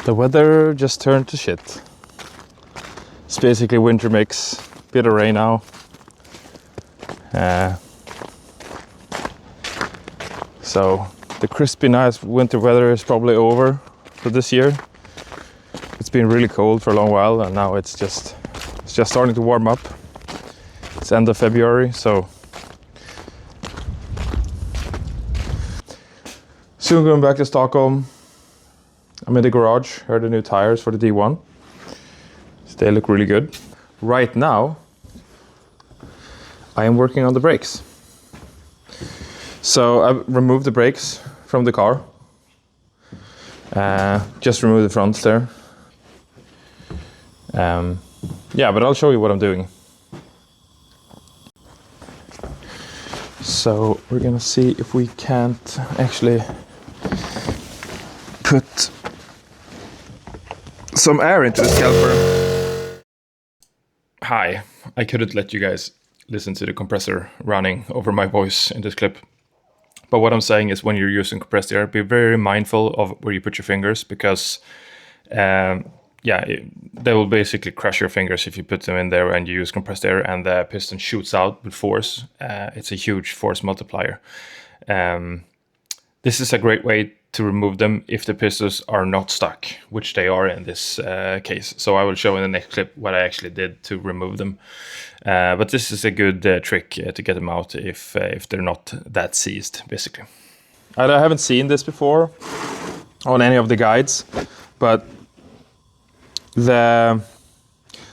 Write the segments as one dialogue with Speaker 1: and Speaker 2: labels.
Speaker 1: The weather just turned to shit. It's basically winter mix, bit of rain now. So the crispy nice winter weather is probably over for this year. It's been really cold for a long while, and now it's just starting to warm up. It's end of February, so soon going back to Stockholm. I'm in the garage, heard the new tires for the D1. They look really good. Right now, I am working on the brakes. So I removed the brakes from the car. Just remove the fronts there. Yeah, but I'll show you what I'm doing. So we're gonna see if we can't actually put some air into the scalper. Hi, I couldn't let you guys listen to the compressor running over my voice in this clip. But what I'm saying is when you're using compressed air, be very mindful of where you put your fingers, because they will basically crush your fingers if you put them in there and you use compressed air and the piston shoots out with force. It's a huge force multiplier. This is a great way to remove them if the pistons are not stuck, which they are in this case. So I will show in the next clip what I actually did to remove them. But this is a good trick to get them out if they're not that seized, basically. I haven't seen this before on any of the guides, but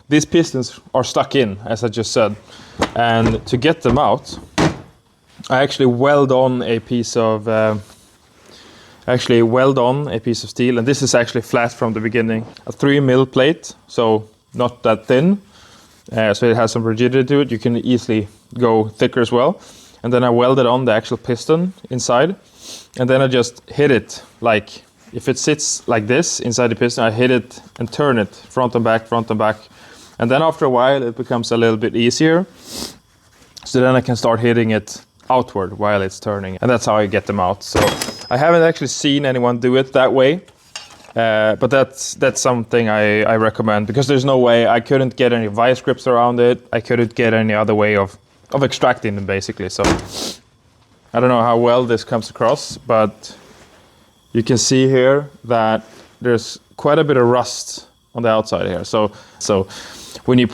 Speaker 1: these pistons are stuck in, as I just said. And to get them out, I actually weld on a piece of steel, and this is actually flat from the beginning. A 3mm plate, so not that thin, so it has some rigidity to it. You can easily go thicker as well. And then I welded on the actual piston inside, and then I just hit it, like if it sits like this inside the piston, I hit it and turn it front and back, and then after a while it becomes a little bit easier. So then I can start hitting it outward while it's turning, and that's how I get them out. So I haven't actually seen anyone do it that way, but that's something I recommend, because there's no way, I couldn't get any vice grips around it. I couldn't get any other way of extracting them, basically. So I don't know how well this comes across, but you can see here that there's quite a bit of rust on the outside here. So when you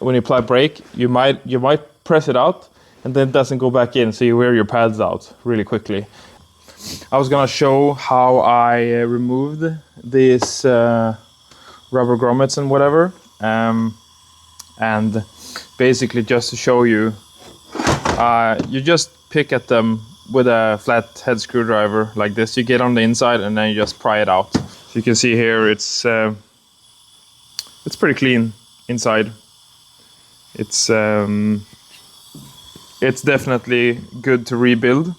Speaker 1: apply brake, you might press it out, and then it doesn't go back in, so you wear your pads out really quickly. I was gonna show how I removed these rubber grommets and whatever, and basically just to show you, you just pick at them with a flat head screwdriver like this. You get on the inside and then you just pry it out. So you can see here it's pretty clean inside. It's definitely good to rebuild.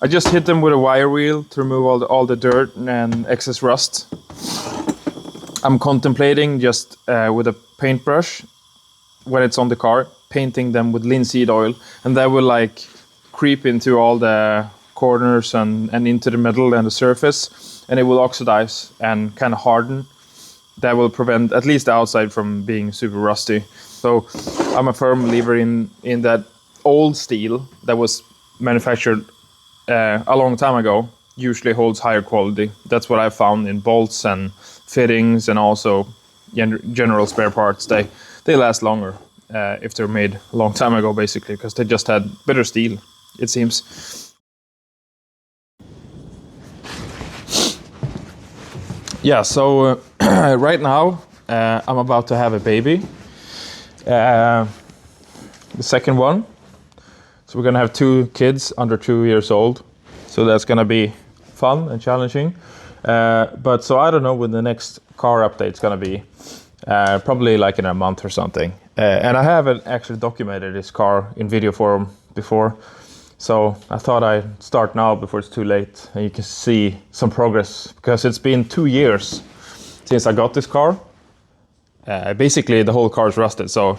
Speaker 1: I just hit them with a wire wheel to remove all the dirt and excess rust. I'm contemplating just with a paintbrush, when it's on the car, painting them with linseed oil, and that will like creep into all the corners and into the middle and the surface, and it will oxidize and kind of harden. That will prevent at least the outside from being super rusty. So I'm a firm believer in that old steel that was manufactured a long time ago usually holds higher quality. That's what I found in bolts and fittings, and also general spare parts. They last longer if they're made a long time ago, basically, because they just had better steel, it seems. Yeah, so right now I'm about to have a baby, the second one. So we're gonna have 2 kids under 2 years old. So that's gonna be fun and challenging. But so I don't know when the next car update's gonna be. Probably like in a month or something. And I haven't actually documented this car in video form before. So I thought I'd start now before it's too late, and you can see some progress, because it's been 2 years since I got this car. Basically the whole car is rusted. So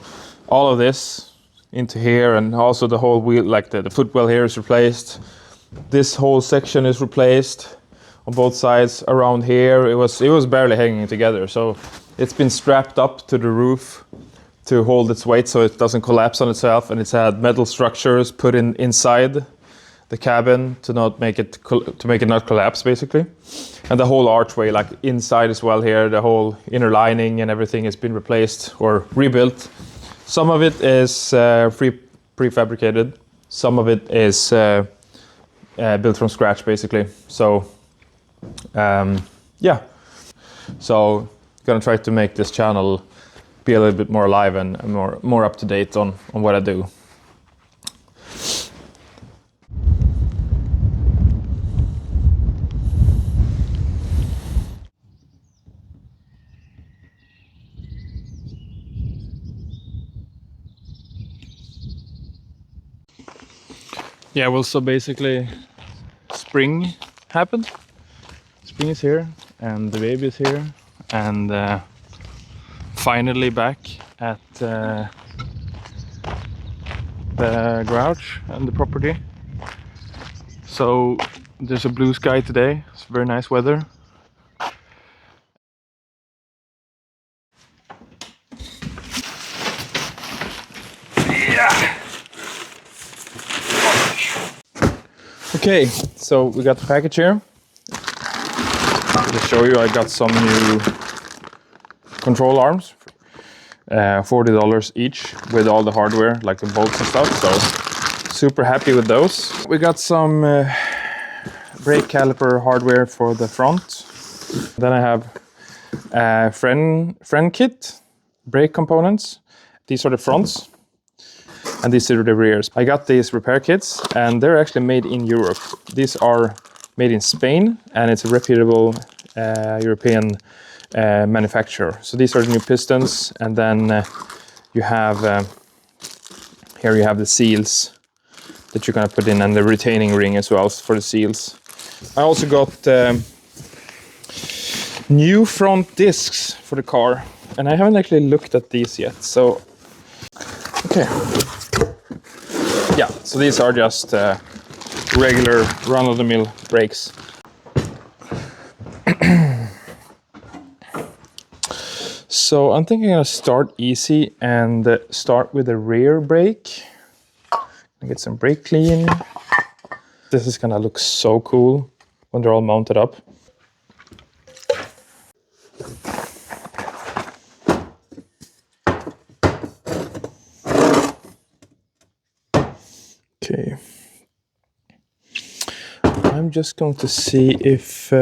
Speaker 1: all of this into here, and also the whole wheel, like the footwell here is replaced. This whole section is replaced on both sides. Around here, it was barely hanging together. So it's been strapped up to the roof to hold its weight so it doesn't collapse on itself. And it's had metal structures put inside the cabin to not make it not collapse, basically. And the whole archway, like inside as well here, the whole inner lining and everything has been replaced or rebuilt. Some of it is prefabricated. Some of it is built from scratch, basically. So, yeah. So, gonna try to make this channel be a little bit more alive and more up to date on what I do. Yeah, well, so basically spring happened. Spring is here and the baby is here, and finally back at the garage and the property. So there's a blue sky today. It's very nice weather. Yeah. Okay, so we got the package here. To show you, I got some new control arms, $40 each with all the hardware, like the bolts and stuff. So super happy with those. We got some brake caliper hardware for the front. Then I have a friend kit, brake components. These are the fronts. And these are the rears. I got these repair kits and they're actually made in Europe. These are made in Spain and it's a reputable European manufacturer. So these are the new pistons, and then you have here you have the seals that you're gonna put in, and the retaining ring as well for the seals. I also got new front discs for the car, and I haven't actually looked at these yet. So okay. Yeah, so these are just regular run-of-the-mill brakes. So I'm thinking I'm gonna start easy and start with the rear brake. Get some brake clean. This is gonna look so cool when they're all mounted up. Okay. I'm just going to see if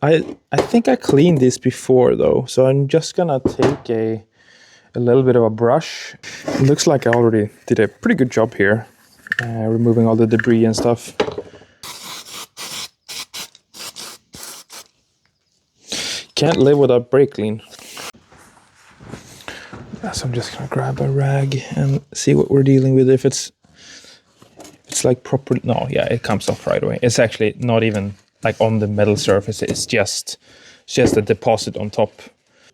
Speaker 1: I think I cleaned this before though, so I'm just gonna take a little bit of a brush. It looks like I already did a pretty good job here, removing all the debris and stuff. Can't live without brake clean. So I'm just gonna grab a rag and see what we're dealing with. If it's like proper, no, yeah, it comes off right away. It's actually not even like on the metal surface. It's just a deposit on top.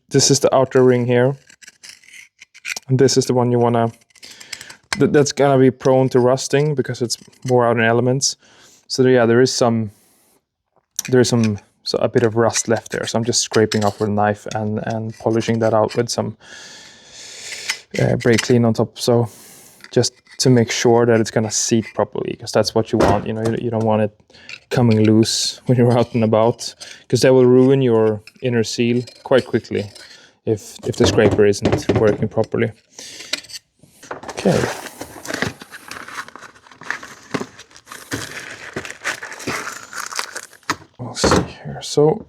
Speaker 1: This is the outer ring here, and this is the one you wanna. That's gonna be prone to rusting because it's more out in elements. So yeah, there is a bit of rust left there. So I'm just scraping off with a knife and polishing that out with some brake clean on top. So just to make sure that it's gonna seat properly, because that's what you want. You know, you don't want it coming loose when you're out and about, because that will ruin your inner seal quite quickly if the scraper isn't working properly. Okay. We'll see here. So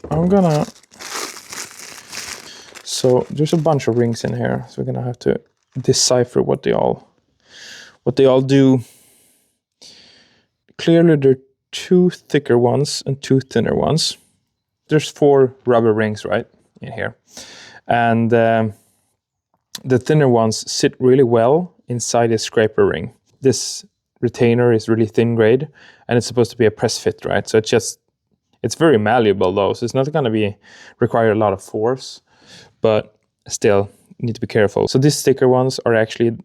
Speaker 1: so there's a bunch of rings in here, so we're gonna have to decipher what they all do. Clearly there are 2 thicker ones and 2 thinner ones. There's 4 rubber rings right in here, and the thinner ones sit really well inside a scraper ring. This retainer is really thin grade, and it's supposed to be a press fit, right? So it's very malleable though, so it's not going to require a lot of force, but still you need to be careful. So these thicker ones are actually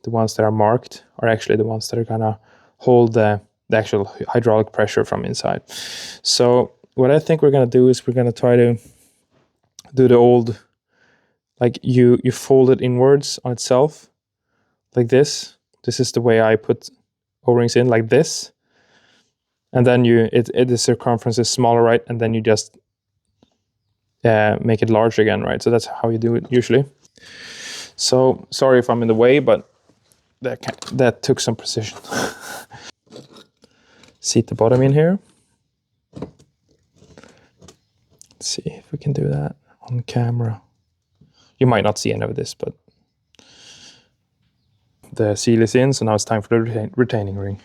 Speaker 1: the ones that are marked, are actually the ones that are gonna hold the the actual hydraulic pressure from inside. So what I think we're going to do is we're going to try to do the old, like you fold it inwards on itself like this. This is the way I put O-rings in, like this. And then the circumference is smaller, right? And then you just make it large again, right? So that's how you do it usually. So sorry if I'm in the way, but that took some precision. Seat the bottom in here. Let's see if we can do that on camera. You might not see any of this, but the seal is in, so now it's time for the retaining ring.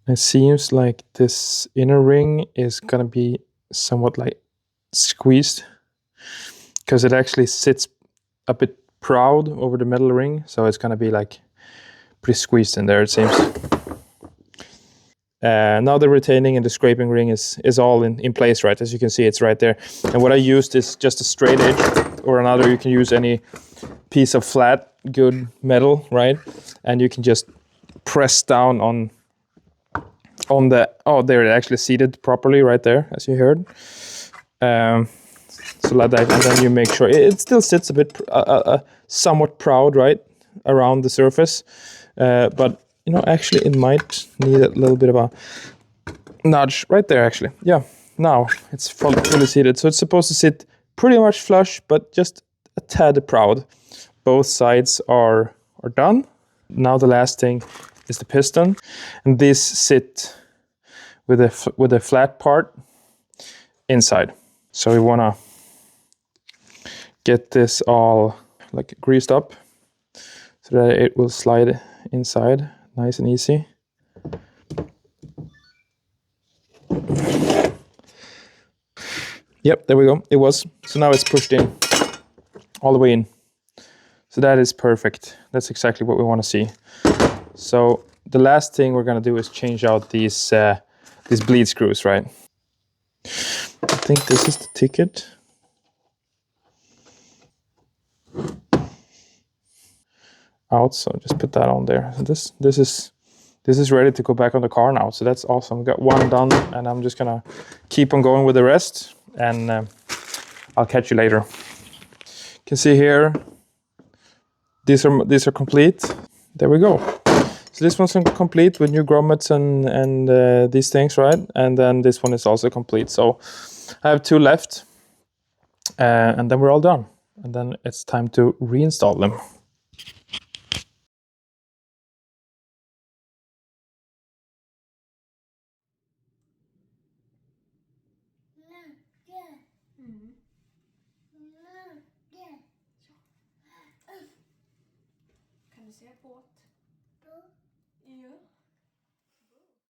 Speaker 1: It seems like this inner ring is gonna be somewhat like squeezed, because it actually sits a bit proud over the metal ring, so it's gonna be like pretty squeezed in there, it seems. Now the retaining and the scraping ring is all in place, right? As you can see, it's right there. And what I used is just a straight edge, or another, you can use any piece of flat, good metal, right? And you can just press down on the, oh, there, it actually seated properly right there, as you heard. So like that, and then you make sure it still sits a bit somewhat proud, right, around the surface. But you know, actually it might need a little bit of a nudge right there, actually. Yeah, now it's fully seated. So it's supposed to sit pretty much flush, but just a tad proud. Both sides are done. Now the last thing is the piston, and these sit with a flat part inside. So we wanna get this all like greased up so that it will slide inside nice and easy. Yep, there we go. It was. So now it's pushed in, all the way in. So that is perfect. That's exactly what we want to see. So the last thing we're going to do is change out these bleed screws, right? I think this is the ticket. Out, so just put that on there. So this is ready to go back on the car now. So that's awesome. We got one done, and I'm just gonna keep on going with the rest, and I'll catch you later. You can see here, these are complete. There we go. So this one's complete with new grommets and these things, right? And then this one is also complete. So I have two left, and then we're all done. And then it's time to reinstall them.
Speaker 2: Kan du se båt? Ja.